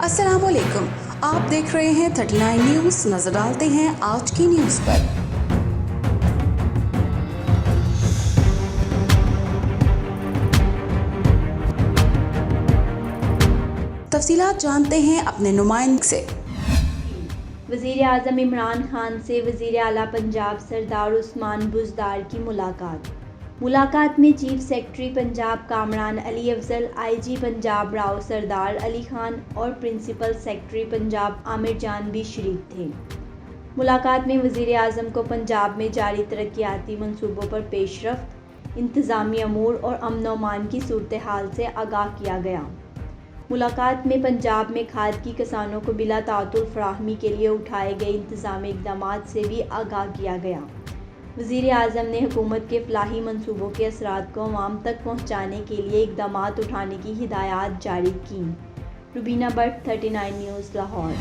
अस्सलाम वालेकुम, आप देख रहे हैं 39 न्यूज़। नजर डालते हैं आज की न्यूज़ पर। तफसीलात जानते हैं अपने नुमाइंदे से। वज़ीर आज़म इमरान खान से वज़ीर आला पंजाब सरदार उस्मान बुज़दार की मुलाकात में chief secretary Punjab Kamran Ali Afzal, IG Punjab Rao Sardar Ali Khan और प्रिंसिपल सेक्रेटरी पंजाब आमिर जान भी शरीक थे। मुलाकात में वज़ीर आज़म को पंजाब में जारी तरक्याती मंसूबों पर पेशरफ्त, इंतज़ामी अमूर और अमन व अमान की सूरत हाल से आगाह किया गया। मुलाकात में पंजाब में खाद की किसानों को बिला ताअतुल फराहमी के लिए उठाए गए इंतज़ामी इक़दामात से भी आगाह किया गया। वज़ीर आज़म ने हुकूमत के फलाही मंसूबों के असरात को अवाम तक पहुँचाने के लिए इक़दामात उठाने की हिदायत जारी की। रुबीना भट्ट, 39 न्यूज़, लाहौर।